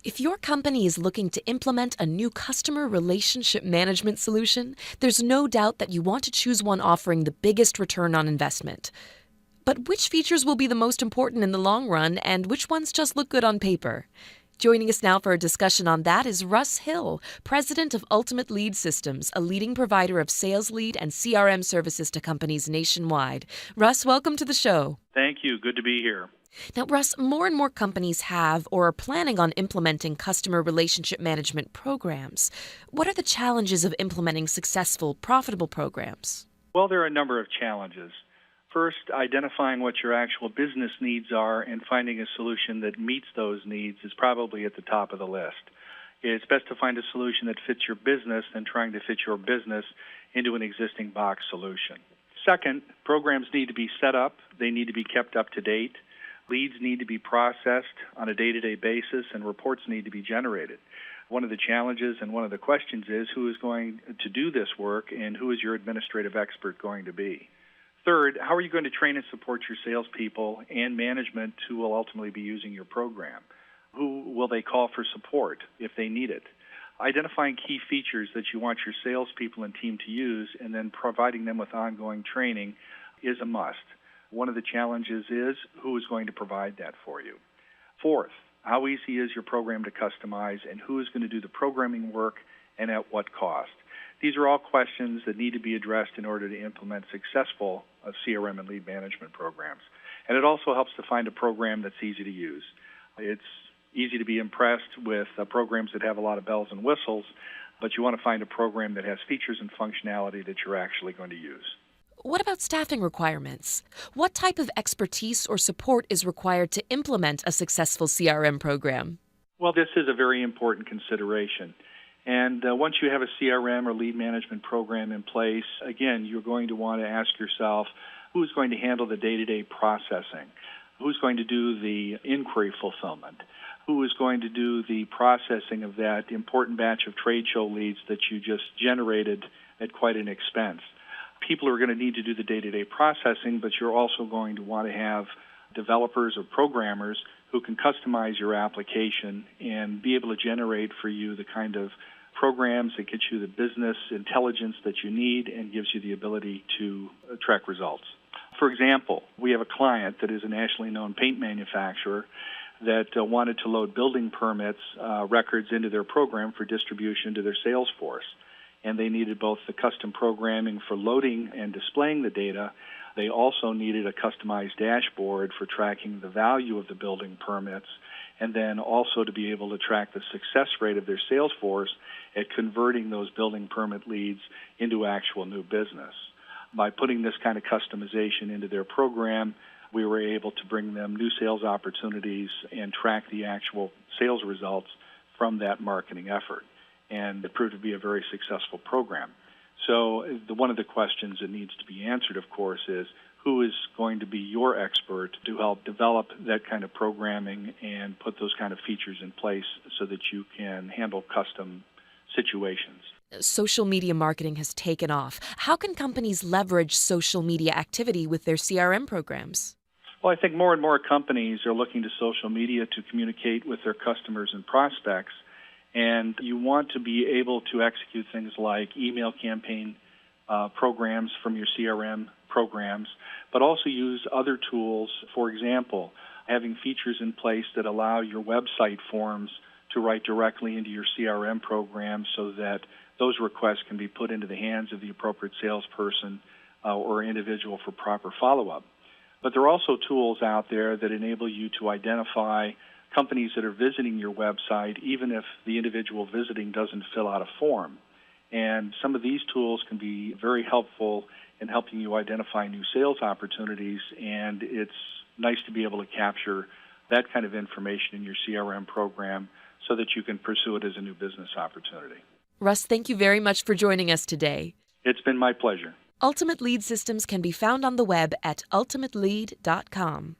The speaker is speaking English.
If your company is looking to implement a new customer relationship management solution, there's no doubt that you want to choose one offering the biggest return on investment. But which features will be the most important in the long run, and which ones just look good on paper? Joining us now for a discussion on that is Russ Hill, president of Ultimate Lead Systems, a leading provider of sales lead and CRM services to companies nationwide. Russ, welcome to the show. Thank you. Good to be here. Now, Russ, more and more companies have or are planning on implementing customer relationship management programs. What are the challenges of implementing successful, profitable programs? Well, there are a number of challenges. First, identifying what your actual business needs are and finding a solution that meets those needs is probably at the top of the list. It's best to find a solution that fits your business than trying to fit your business into an existing box solution. Second, programs need to be set up. They need to be kept up to date. Leads need to be processed on a day-to-day basis, and reports need to be generated. One of the challenges and one of the questions is who is going to do this work and who is your administrative expert going to be? Third, how are you going to train and support your salespeople and management who will ultimately be using your program? Who will they call for support if they need it? Identifying key features that you want your salespeople and team to use and then providing them with ongoing training is a must. One of the challenges is who is going to provide that for you. Fourth, how easy is your program to customize and who is going to do the programming work and at what cost? These are all questions that need to be addressed in order to implement successful CRM and lead management programs. And it also helps to find a program that's easy to use. It's easy to be impressed with programs that have a lot of bells and whistles, but you want to find a program that has features and functionality that you're actually going to use. What about staffing requirements? What type of expertise or support is required to implement a successful CRM program? Well, this is a very important consideration. And once you have a CRM or lead management program in place, again, you're going to want to ask yourself, who's going to handle the day-to-day processing? Who's going to do the inquiry fulfillment? Who is going to do the processing of that important batch of trade show leads that you just generated at quite an expense? People are going to need to do the day-to-day processing, but you're also going to want to have developers or programmers who can customize your application and be able to generate for you the kind of programs that get you the business intelligence that you need and gives you the ability to track results. For example, we have a client that is a nationally known paint manufacturer that wanted to load building permits records into their program for distribution to their sales force. And they needed both the custom programming for loading and displaying the data. They also needed a customized dashboard for tracking the value of the building permits, and then also to be able to track the success rate of their sales force at converting those building permit leads into actual new business. By putting this kind of customization into their program, we were able to bring them new sales opportunities and track the actual sales results from that marketing effort. And it proved to be a very successful program. So one of the questions that needs to be answered, of course, is who is going to be your expert to help develop that kind of programming and put those kind of features in place so that you can handle custom situations. Social media marketing has taken off. How can companies leverage social media activity with their CRM programs? Well, I think more and more companies are looking to social media to communicate with their customers and prospects. And you want to be able to execute things like email campaign programs from your CRM programs, but also use other tools. For example, having features in place that allow your website forms to write directly into your CRM program so that those requests can be put into the hands of the appropriate salesperson or individual for proper follow-up. But there are also tools out there that enable you to identify companies that are visiting your website, even if the individual visiting doesn't fill out a form. And some of these tools can be very helpful in helping you identify new sales opportunities, and it's nice to be able to capture that kind of information in your CRM program so that you can pursue it as a new business opportunity. Russ, thank you very much for joining us today. It's been my pleasure. Ultimate Lead Systems can be found on the web at ultimatelead.com.